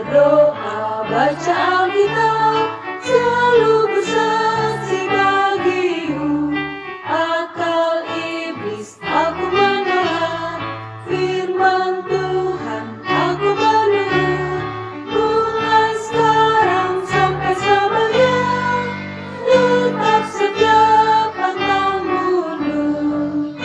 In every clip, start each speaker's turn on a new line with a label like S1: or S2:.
S1: berdoa, baca Alkitab, selalu bersaksi bagimu. Akal iblis aku menolak, firman Tuhan aku menurut. Mulai sekarang sampai selamanya, tetap setia pantang mundur.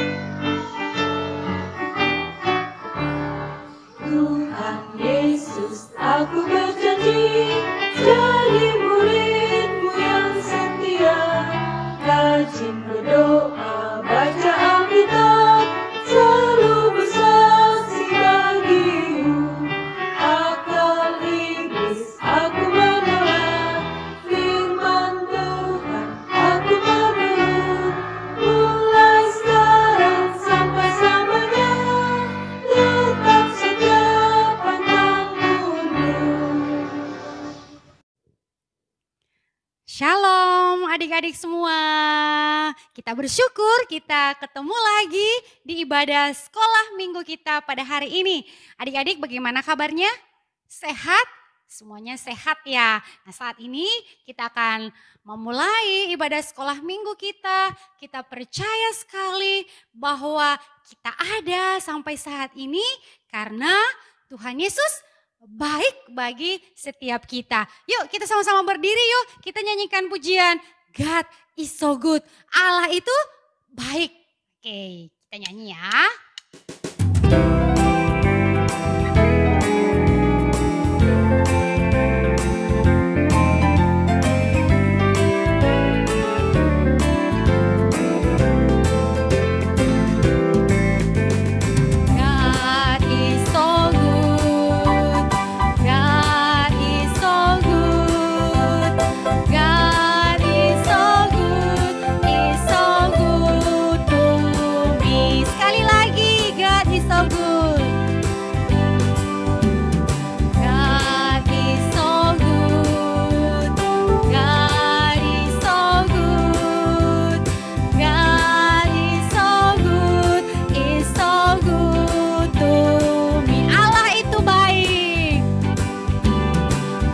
S1: Tuhan Yesus, aku berjanji jadi muridmu yang setia. Rajin berdoa, baca Alkitab, selalu bersaksi bagimu. Akal iblis aku menolak, firman Tuhan aku menurut. Mulai sekarang sampai selamanya, tetap setia pantang mundur.
S2: Shalom adik-adik semua. Kita bersyukur kita ketemu lagi di ibadah sekolah minggu kita pada hari ini. Adik-adik bagaimana kabarnya? Sehat? Semuanya sehat ya. Nah saat ini kita akan memulai ibadah sekolah minggu kita. Kita percaya sekali bahwa kita ada sampai saat ini karena Tuhan Yesus baik bagi setiap kita. Yuk kita sama-sama berdiri yuk. Kita nyanyikan pujian God is so good. Allah itu baik. Oke, kita nyanyi ya. God is so good. God is so good. God is so good. Is so good to me. Sekali lagi, God is so good. God is so good. God is so good. God is so good. Is so good to me. Allah itu baik.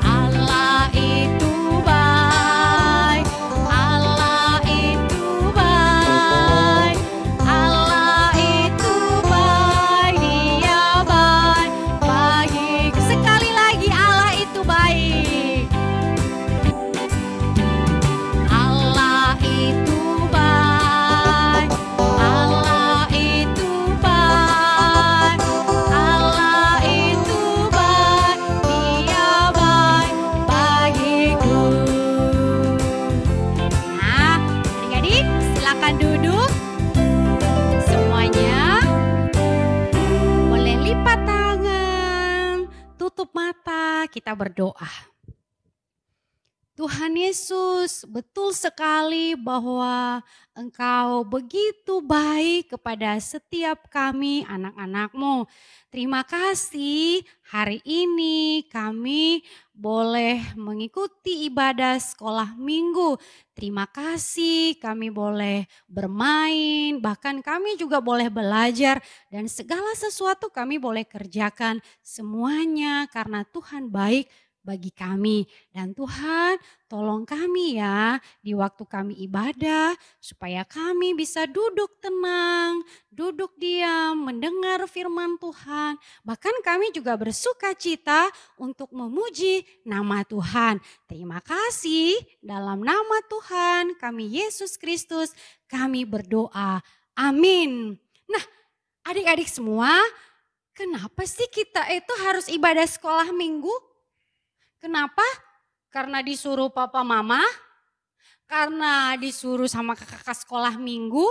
S2: Allah itu baik. Allah itu baik. Allah itu baik. Dia baik bagiku. Sekali lagi Allah itu baik. Allah itu baik. Allah itu baik. Allah itu baik. Dia baik bagiku. Nah, adik-adik silakan duduk. Semuanya boleh lipat tangan, tutup mata, kita berdoa. Tuhan Yesus, betul sekali bahwa Engkau begitu baik kepada setiap kami anak-anak-Mu. Terima kasih hari ini kami boleh mengikuti ibadah sekolah minggu. Terima kasih kami boleh bermain, bahkan kami juga boleh belajar dan segala sesuatu kami boleh kerjakan semuanya karena Tuhan baik bagi kami. Dan Tuhan tolong kami ya di waktu kami ibadah supaya kami bisa duduk tenang, duduk diam, mendengar firman Tuhan. Bahkan kami juga bersuka cita untuk memuji nama Tuhan. Terima kasih dalam nama Tuhan kami Yesus Kristus kami berdoa. Amin. Nah adik-adik semua, kenapa sih kita itu harus ibadah sekolah minggu? Kenapa? Karena disuruh papa mama? Karena disuruh sama kakak sekolah minggu?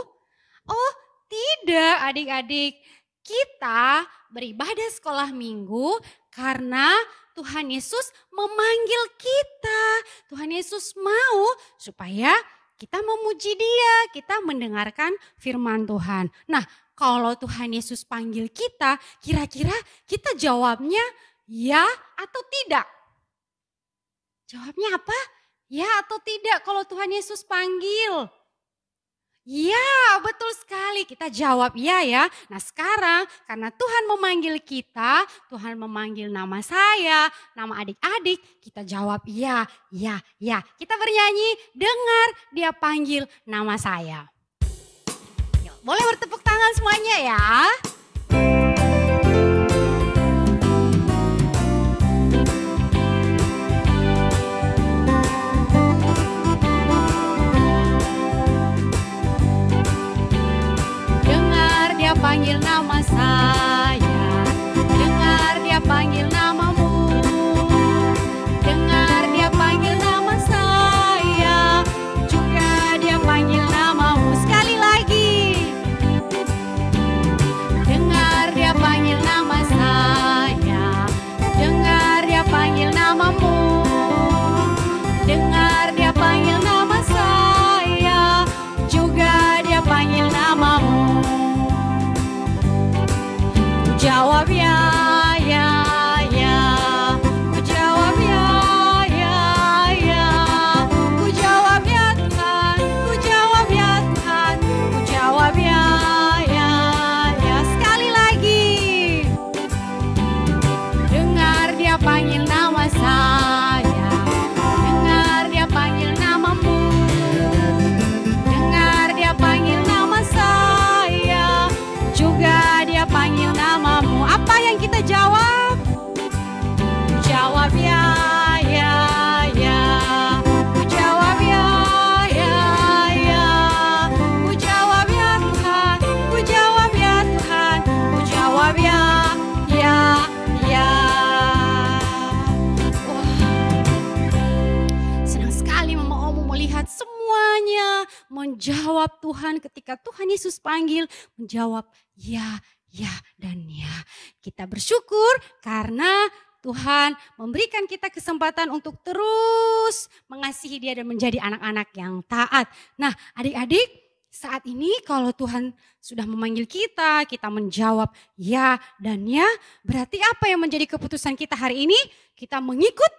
S2: Oh tidak adik-adik, kita beribadah sekolah minggu karena Tuhan Yesus memanggil kita. Tuhan Yesus mau supaya kita memuji Dia, kita mendengarkan firman Tuhan. Nah kalau Tuhan Yesus panggil kita, kira-kira kita jawabnya ya atau tidak? Jawabnya apa? Ya atau tidak kalau Tuhan Yesus panggil? Ya, betul sekali. Kita jawab iya ya. Nah sekarang karena Tuhan memanggil kita, Tuhan memanggil nama saya, nama adik-adik, kita jawab iya, iya, iya. Kita bernyanyi, dengar dia panggil nama saya. Yuk, boleh bertepuk tangan semuanya ya. Panggil nama saya, dengar dia panggil namamu, dengar dia panggil nama saya, juga dia panggil namamu. Sekali lagi, dengar dia panggil nama saya, dengar dia panggil namamu, dengar dia panggil nama saya, juga dia panggil namamu. Jawab ya, ya, ya. Ku jawab ya, ya, ya. Ku jawab ya Tuhan, ku jawab ya Tuhan, ku jawab ya, ya, ya. Sekali lagi. Dengar dia panggil nama saya, dengar dia panggil namamu, dengar dia panggil nama saya, juga dia panggil namamu. Apa yang kita jawab? Jawab ya, ya, ya. Ku jawab ya, ya, ya. Ku jawab ya Tuhan, ku jawab ya Tuhan, ku jawab ya, ya, ya. Wah, senang sekali Mama Omu melihat semuanya menjawab Tuhan ketika Tuhan Yesus panggil, menjawab ya, ya, dan ya. Kita bersyukur karena Tuhan memberikan kita kesempatan untuk terus mengasihi Dia dan menjadi anak-anak yang taat. Nah, adik-adik, saat ini kalau Tuhan sudah memanggil kita, kita menjawab ya dan ya, berarti apa yang menjadi keputusan kita hari ini? Kita mengikut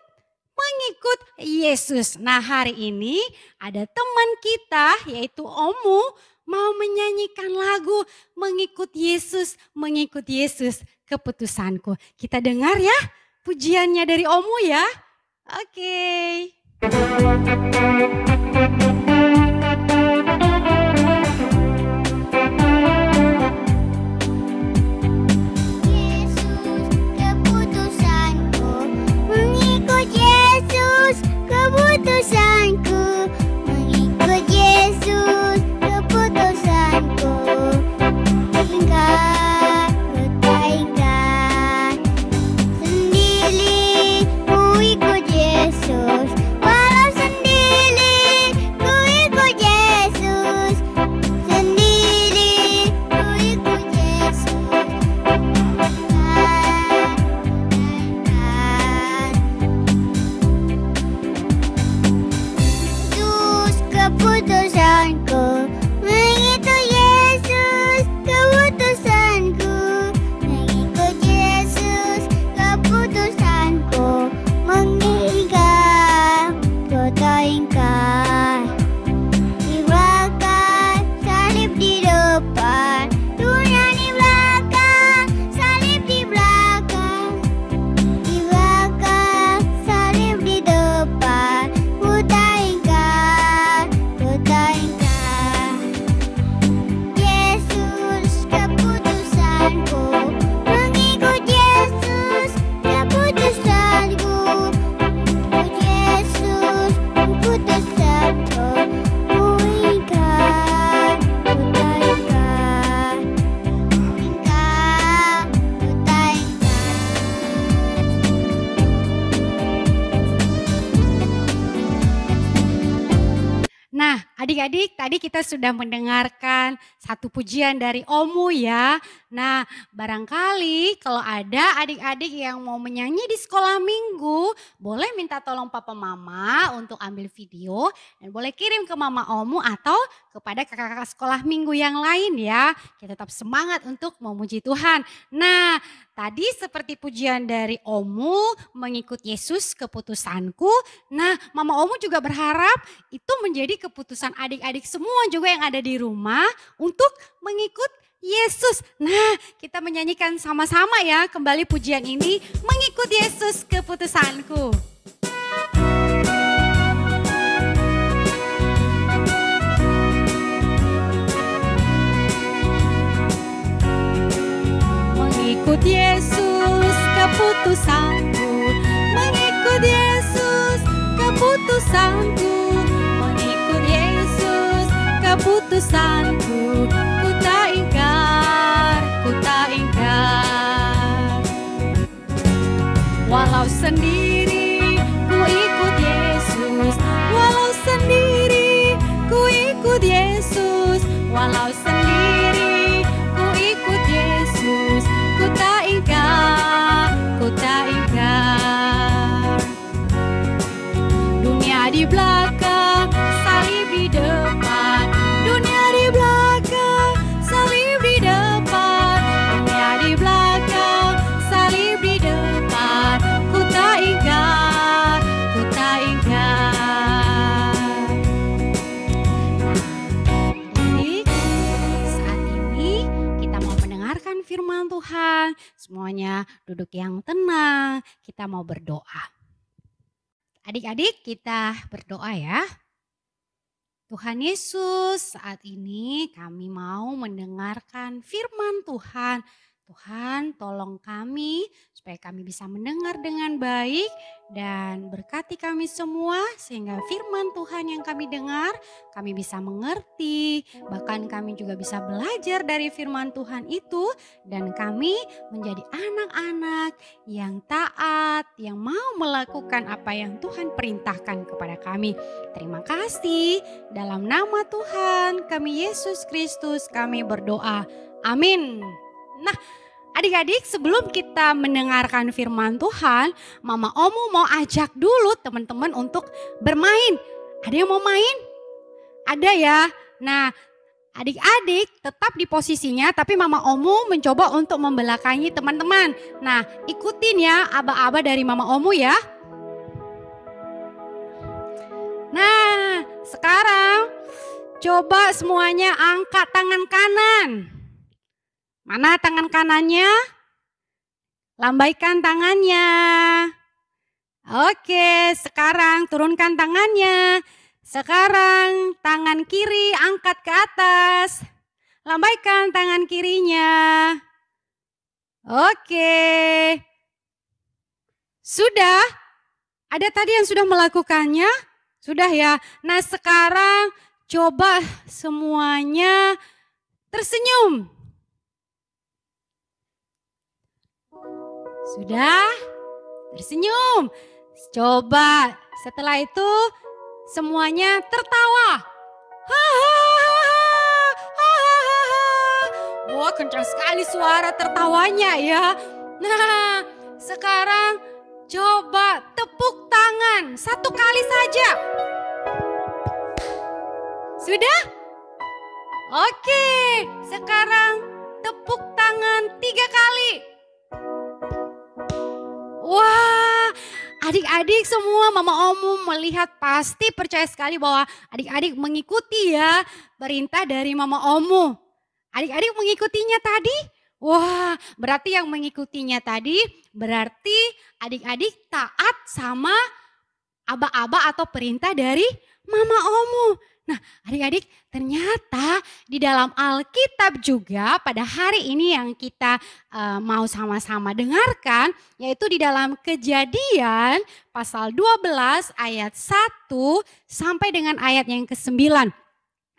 S2: Yesus. Nah, hari ini ada teman kita yaitu Omu mau menyanyikan lagu mengikut Yesus, keputusanku. Kita dengar ya pujiannya dari Omu ya. Oke.
S3: Keputusanku mengikut Yesus, keputusanku tinggal bertaingkan sendiri ku ikut Yesus, walau sendiri ku ikut Yesus, sendiri ku ikut Yesus. Keputusanku mengikut Yesus, keputusanku mengikut Yesus, keputusanku mengikat, bertaingkan di belakang, salib di depan, dunia di belakang, salib di belakang, di belakang, salib di depan, bertaingkan, bertaingkan. Yesus, keputusanku mengikut Yesus, keputusanku mengikut Yesus, keputusanku mengikat, bertaingkan, mengikat, bertaingkan.
S2: Nah, adik-adik, tadi kita sudah mendengarkan satu pujian dari Omu ya. Nah, barangkali kalau ada adik-adik yang mau menyanyi di sekolah minggu, boleh minta tolong papa mama untuk ambil video dan boleh kirim ke mama Omu atau kepada kakak-kakak sekolah minggu yang lain ya. Kita tetap semangat untuk memuji Tuhan. Nah, tadi seperti pujian dari Omu, mengikut Yesus keputusanku. Nah, mama Omu juga berharap itu menjadi keputusan adik-adik semua juga yang ada di rumah untuk mengikut Yesus. Nah, kita menyanyikan sama-sama ya kembali pujian ini, mengikut Yesus keputusanku. Mengikut Yesus keputusanku, mengikut Yesus keputusanku, mengikut Yesus keputusanku. Ku tak ingkar, ku tak ingkar. Walau sendiri ku ikut Yesus, walau sendiri ku ikut Yesus, walau sendiri ku ikut Yesus. Ku tak ingkar, ku tak ingkar. Dunia di belakang, salib di depan. Dunia di belakang, salib di depan. Dunia di belakang, salib di depan. Ku tak ingkar, ku tak ingkar. Jadi saat ini kita mau mendengarkan firman Tuhan. Semuanya duduk yang tenang, kita mau berdoa. Adik-adik kita berdoa ya. Tuhan Yesus, saat ini kami mau mendengarkan firman Tuhan. Tuhan, tolong kami supaya kami bisa mendengar dengan baik dan berkati kami semua sehingga firman Tuhan yang kami dengar kami bisa mengerti, bahkan kami juga bisa belajar dari firman Tuhan itu dan kami menjadi anak-anak yang taat, yang mau melakukan apa yang Tuhan perintahkan kepada kami. Terima kasih, dalam nama Tuhan kami Yesus Kristus kami berdoa. Amin. Nah, adik-adik, sebelum kita mendengarkan firman Tuhan, Mama Omu mau ajak dulu teman-teman untuk bermain. Ada yang mau main? Ada ya. Nah, adik-adik tetap di posisinya, tapi Mama Omu mencoba untuk membelakangi teman-teman. Nah, ikutin ya aba-aba dari Mama Omu ya. Nah, sekarang coba semuanya angkat tangan kanan. Mana tangan kanannya? Lambaikan tangannya. Oke, sekarang turunkan tangannya. Sekarang tangan kiri angkat ke atas. Lambaikan tangan kirinya. Oke. Sudah? Ada tadi yang sudah melakukannya? Sudah ya. Nah, sekarang coba semuanya tersenyum. Sudah? Tersenyum. Coba setelah itu semuanya tertawa. Wah, kencang sekali suara tertawanya ya. Nah, sekarang coba tepuk tangan 1 kali saja. Sudah? Oke, sekarang tepuk tangan 3 kali. Wah, adik-adik semua Mama Omu melihat pasti percaya sekali bahwa adik-adik mengikuti ya perintah dari Mama Omu. Adik-adik mengikutinya tadi? Wah, berarti yang mengikutinya tadi berarti adik-adik taat sama aba-aba atau perintah dari Mama Omu. Nah, adik-adik ternyata di dalam Alkitab juga pada hari ini yang kita mau sama-sama dengarkan, yaitu di dalam Kejadian pasal 12 ayat 1 sampai dengan ayat yang ke-9.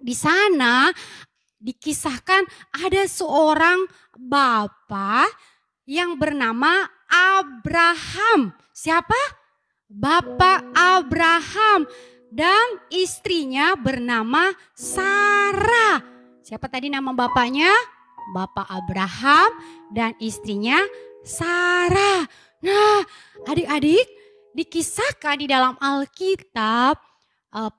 S2: Di sana dikisahkan ada seorang bapak yang bernama Abraham. Siapa? Bapak Abraham. Dan istrinya bernama Sarah. Siapa tadi nama bapaknya? Bapak Abraham dan istrinya Sarah. Nah, adik-adik, dikisahkan di dalam Alkitab,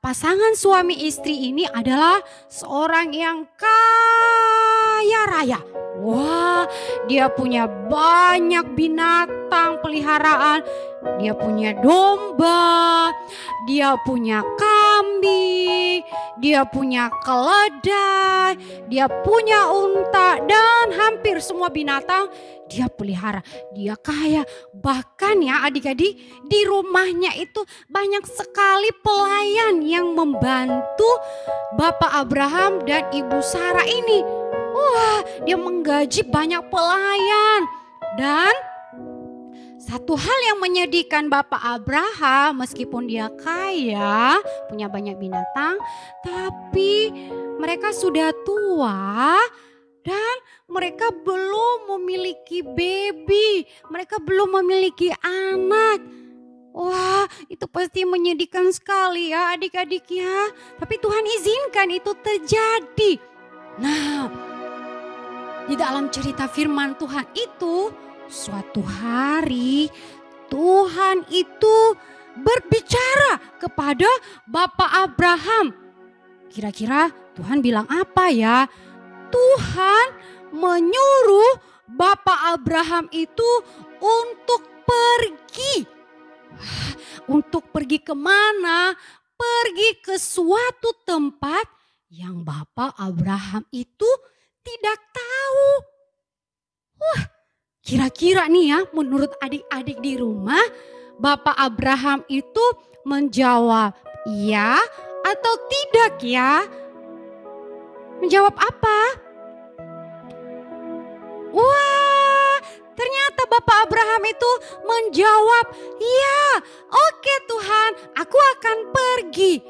S2: pasangan suami istri ini adalah seorang yang kaya raya. Wah, dia punya banyak binatang peliharaan. Dia punya domba, dia punya kambing, dia punya keledai, dia punya unta, dan hampir semua binatang dia pelihara. Dia kaya. Bahkan ya adik-adik, di rumahnya itu banyak sekali pelayan yang membantu Bapak Abraham dan Ibu Sarah ini. Wah, dia menggaji banyak pelayan. Dan satu hal yang menyedihkan Bapak Abraham, meskipun dia kaya, punya banyak binatang, tapi mereka sudah tua dan mereka belum memiliki baby, mereka belum memiliki anak. Wah, itu pasti menyedihkan sekali ya adik-adik ya. Tapi Tuhan izinkan itu terjadi. Nah, di dalam cerita firman Tuhan itu, suatu hari Tuhan itu berbicara kepada Bapak Abraham. Kira-kira Tuhan bilang apa ya? Tuhan menyuruh Bapak Abraham itu untuk pergi. Untuk pergi kemana? Pergi ke suatu tempat yang Bapak Abraham itu tidak tahu. Wah, kira-kira nih ya, menurut adik-adik di rumah, Bapak Abraham itu menjawab iya atau tidak ya? Menjawab apa? Wah, ternyata Bapak Abraham itu menjawab, "Ya, oke Tuhan, aku akan pergi."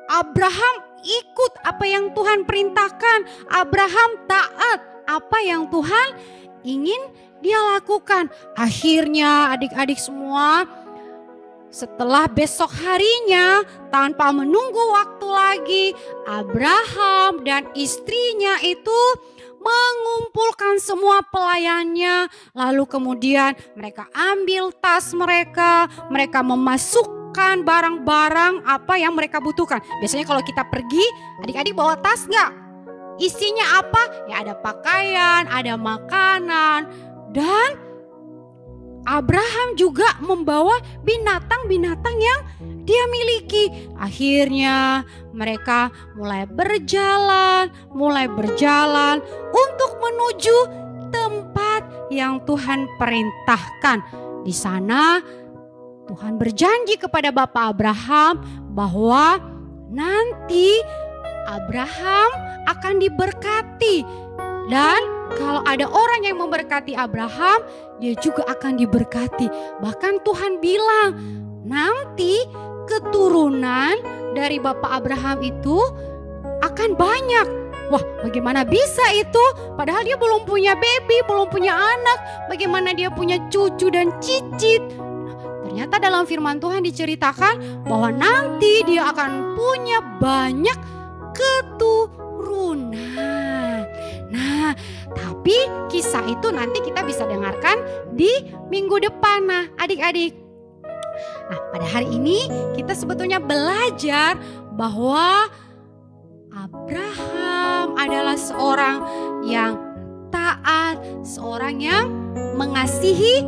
S2: Abraham ikut apa yang Tuhan perintahkan. Abraham taat apa yang Tuhan ingin dia lakukan. Akhirnya adik-adik semua, setelah besok harinya, tanpa menunggu waktu lagi, Abraham dan istrinya itu mengumpulkan semua pelayannya. Lalu kemudian mereka ambil tas mereka memasukkan barang-barang apa yang mereka butuhkan. Biasanya kalau kita pergi, adik-adik bawa tas nggak? Isinya apa? Ya ada pakaian, ada makanan, dan Abraham juga membawa binatang-binatang yang dia miliki. Akhirnya mereka mulai berjalan untuk menuju tempat yang Tuhan perintahkan. Di sana Tuhan berjanji kepada Bapak Abraham bahwa nanti Abraham akan diberkati. Dan kalau ada orang yang memberkati Abraham, dia juga akan diberkati. Bahkan Tuhan bilang, nanti keturunan dari Bapak Abraham itu akan banyak. Wah, bagaimana bisa itu? Padahal dia belum punya baby, belum punya anak. Bagaimana dia punya cucu dan cicit? Ternyata dalam firman Tuhan diceritakan bahwa nanti dia akan punya banyak keturunan. Nah, tapi kisah itu nanti kita bisa dengarkan di minggu depan. Nah, adik-adik. Nah, pada hari ini kita sebetulnya belajar bahwa Abraham adalah seorang yang taat, seorang yang mengasihi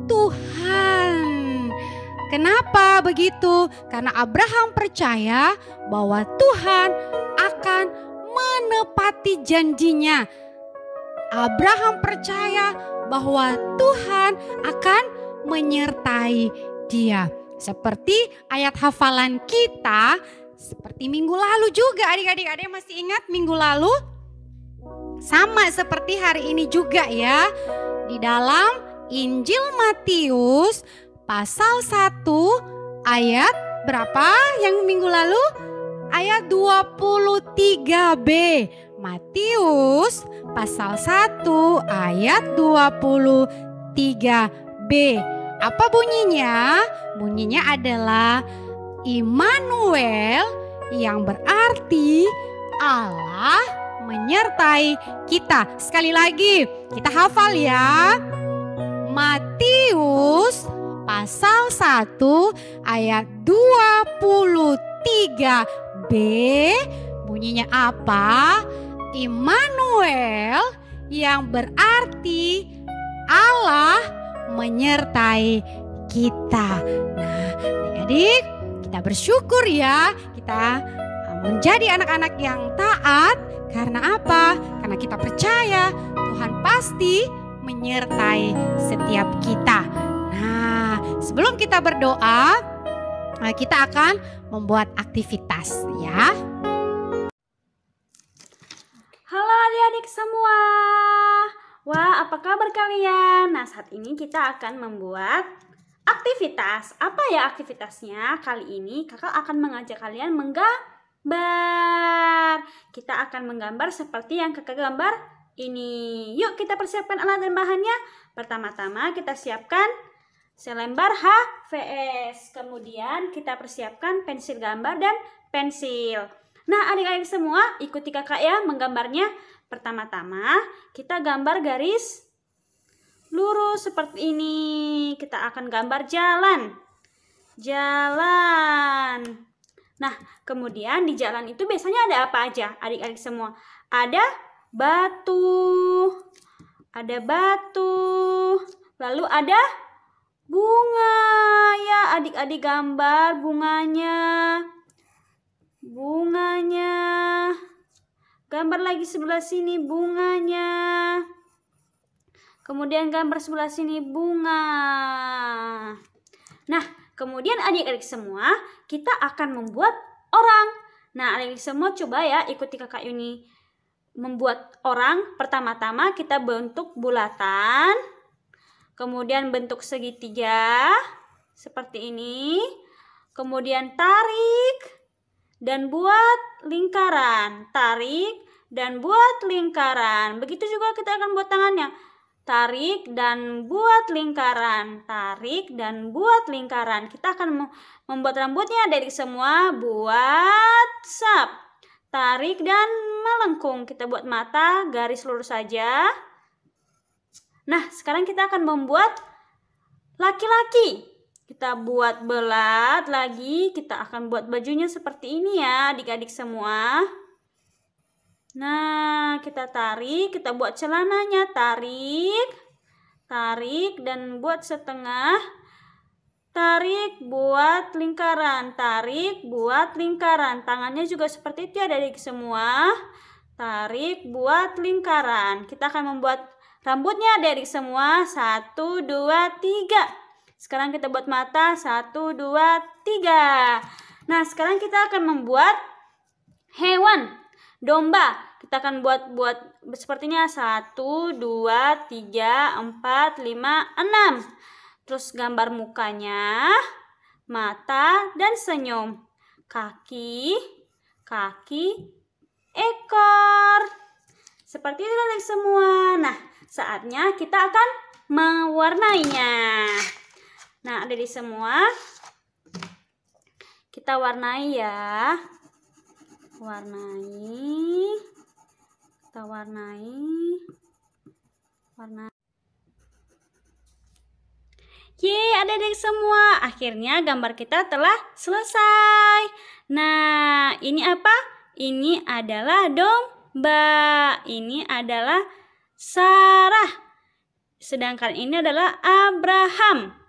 S2: Tuhan. Kenapa begitu? Karena Abraham percaya bahwa Tuhan akan menepati janjinya. Abraham percaya bahwa Tuhan akan menyertai dia. Seperti ayat hafalan kita, seperti minggu lalu juga adik-adik. Ada yang masih ingat minggu lalu? Sama seperti hari ini juga ya. Di dalam Injil Matius pasal 1 ayat berapa yang minggu lalu? Ayat 23b. Matius pasal 1 ayat 23b. Apa bunyinya? Bunyinya adalah Immanuel, yang berarti Allah menyertai kita. Sekali lagi kita hafal ya. Matius pasal 1 ayat 23b bunyinya apa? Immanuel yang berarti Allah menyertai kita. Nah, adik-adik, kita bersyukur ya, kita menjadi anak-anak yang taat. Karena apa? Karena kita percaya Tuhan pasti menyertai setiap kita. Nah, sebelum kita berdoa, kita akan membuat aktivitas ya.
S4: Halo adik-adik semua. Wah, apa kabar kalian? Nah, saat ini kita akan membuat aktivitas. Apa ya aktivitasnya? Kali ini kakak akan mengajak kalian menggambar. Kita akan menggambar seperti yang kakak gambar ini. Yuk kita persiapkan alat dan bahannya. Pertama-tama kita siapkan selembar HVS. Kemudian kita persiapkan pensil gambar dan pensil. Nah, adik-adik semua ikuti kakak ya menggambarnya. Pertama-tama kita gambar garis lurus seperti ini. Kita akan gambar jalan. Jalan. Nah, kemudian di jalan itu biasanya ada apa aja adik-adik semua? Ada batu. Ada batu. Lalu ada bunga. Ya, adik-adik gambar bunganya. Bunganya. Gambar lagi sebelah sini bunganya. Kemudian gambar sebelah sini bunga. Nah, kemudian adik-adik semua kita akan membuat orang. Nah, adik-adik semua coba ya ikuti kakak ini membuat orang. Pertama-tama kita bentuk bulatan. Kemudian bentuk segitiga seperti ini. Kemudian tarik. Dan buat lingkaran, tarik dan buat lingkaran. Begitu juga kita akan buat tangannya. Tarik dan buat lingkaran, tarik dan buat lingkaran. Kita akan membuat rambutnya dari semua. Buat sap, tarik dan melengkung. Kita buat mata, garis lurus saja. Nah, sekarang kita akan membuat laki-laki. Kita buat belat lagi, kita akan buat bajunya seperti ini ya adik-adik semua. Nah, kita tarik, kita buat celananya, tarik, tarik dan buat setengah, tarik, buat lingkaran, tarik, buat lingkaran. Tangannya juga seperti itu ya adik-adik semua, tarik, buat lingkaran. Kita akan membuat rambutnya adik-adik semua, 1, 2, 3. Sekarang kita buat mata, 1, 2, 3. Nah, sekarang kita akan membuat hewan, domba. Kita akan buat sepertinya 1, 2, 3, 4, 5, 6. Terus gambar mukanya, mata, dan senyum. Kaki, kaki, ekor. Seperti itu adik semua. Nah, saatnya kita akan mewarnainya. Nah, adik semua, kita warnai ya. Warnai. Kita warnai. Warna. Yeay, adik-adik semua. Akhirnya gambar kita telah selesai. Nah, ini apa? Ini adalah domba. Ini adalah Sarah. Sedangkan ini adalah Abraham.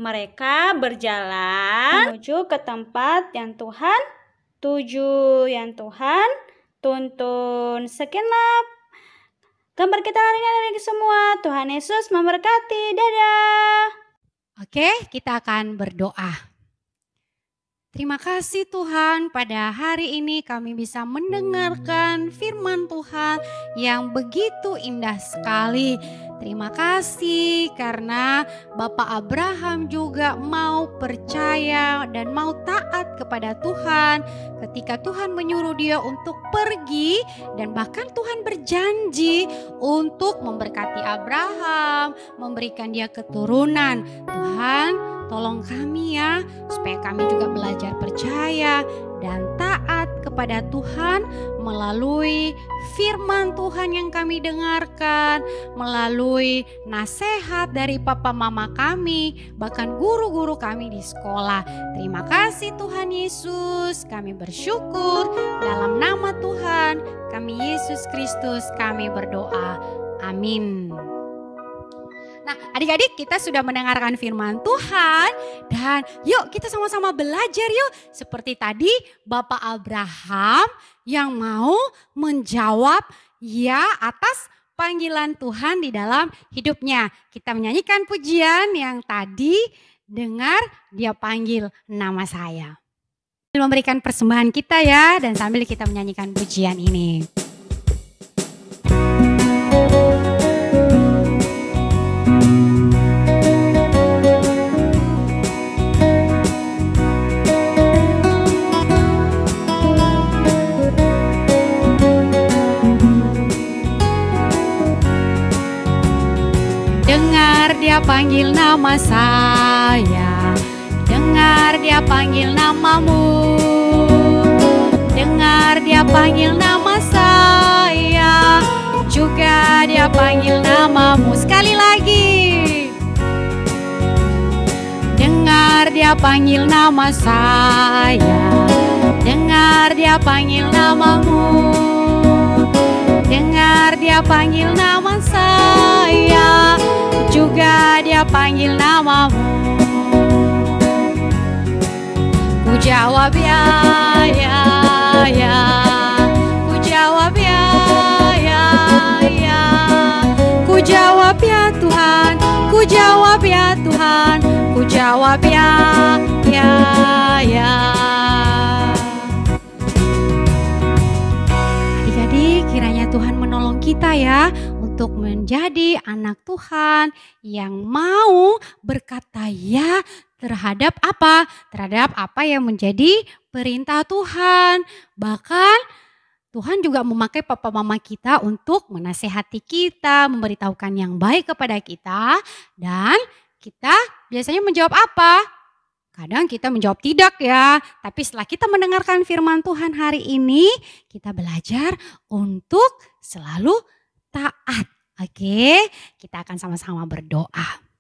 S4: Mereka berjalan menuju ke tempat yang Tuhan tuju, yang Tuhan tuntun. Sekianlah gambar kita hari ini semua. Tuhan Yesus memberkati. Dadah.
S2: Oke, kita akan berdoa. Terima kasih Tuhan, pada hari ini kami bisa mendengarkan firman Tuhan yang begitu indah sekali. Terima kasih karena Bapak Abraham juga mau percaya dan mau taat kepada Tuhan ketika Tuhan menyuruh dia untuk pergi, dan bahkan Tuhan berjanji untuk memberkati Abraham, memberikan dia keturunan. Tuhan, tolong kami ya, supaya kami juga belajar percaya dan taat kepada kepada Tuhan melalui firman Tuhan yang kami dengarkan, melalui nasihat dari papa mama kami, bahkan guru-guru kami di sekolah. Terima kasih Tuhan Yesus, kami bersyukur dalam nama Tuhan kami Yesus Kristus kami berdoa. Amin. Nah, adik-adik, kita sudah mendengarkan firman Tuhan dan yuk kita sama-sama belajar yuk. Seperti tadi Bapak Abraham yang mau menjawab ya atas panggilan Tuhan di dalam hidupnya. Kita menyanyikan pujian yang tadi, dengar dia panggil nama saya. Memberikan persembahan kita ya, dan sambil kita menyanyikan pujian ini. Dengar dia panggil nama saya, dengar dia panggil namamu, dengar dia panggil nama saya, juga dia panggil namamu. Sekali lagi, dengar dia panggil nama saya, dengar dia panggil namamu, dengar dia panggil nama saya, juga dia panggil namamu. Ku jawab ya, ya, ya. Ku jawab ya, ya, ya. Ku jawab ya Tuhan, ku jawab ya Tuhan, ku jawab ya, ya, ya. Adik-adik, kiranya Tuhan menolong kita ya untuk menjadi anak Tuhan yang mau berkata ya terhadap apa? Terhadap apa yang menjadi perintah Tuhan. Bahkan Tuhan juga memakai papa mama kita untuk menasehati kita, memberitahukan yang baik kepada kita. Dan kita biasanya menjawab apa? Kadang kita menjawab tidak ya. Tapi setelah kita mendengarkan firman Tuhan hari ini, kita belajar untuk selalu taat. Oke, kita akan sama-sama berdoa.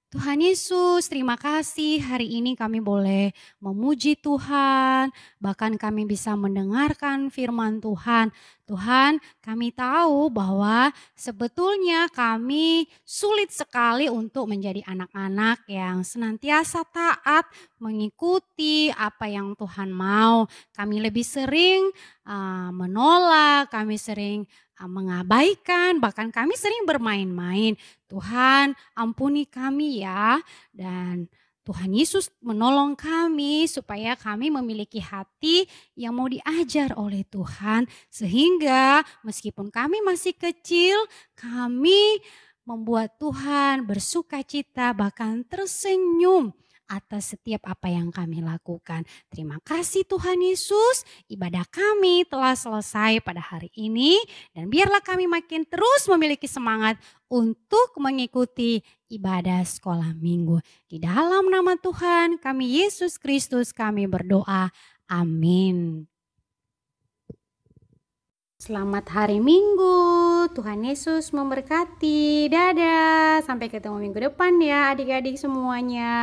S2: Tuhan Yesus, terima kasih hari ini kami boleh memuji Tuhan, bahkan kami bisa mendengarkan firman Tuhan. Tuhan, kami tahu bahwa sebetulnya kami sulit sekali untuk menjadi anak-anak yang senantiasa taat mengikuti apa yang Tuhan mau. Kami lebih sering menolak, kami sering mengabaikan, bahkan kami sering bermain-main. Tuhan, ampuni kami ya, dan Tuhan Yesus menolong kami supaya kami memiliki hati yang mau diajar oleh Tuhan, sehingga meskipun kami masih kecil, kami membuat Tuhan bersuka cita, bahkan tersenyum atas setiap apa yang kami lakukan. Terima kasih Tuhan Yesus, ibadah kami telah selesai pada hari ini, dan biarlah kami makin terus memiliki semangat untuk mengikuti ibadah sekolah minggu. Di dalam nama Tuhan kami Yesus Kristus kami berdoa. Amin. Selamat hari Minggu, Tuhan Yesus memberkati. Dadah, sampai ketemu minggu depan ya adik-adik semuanya.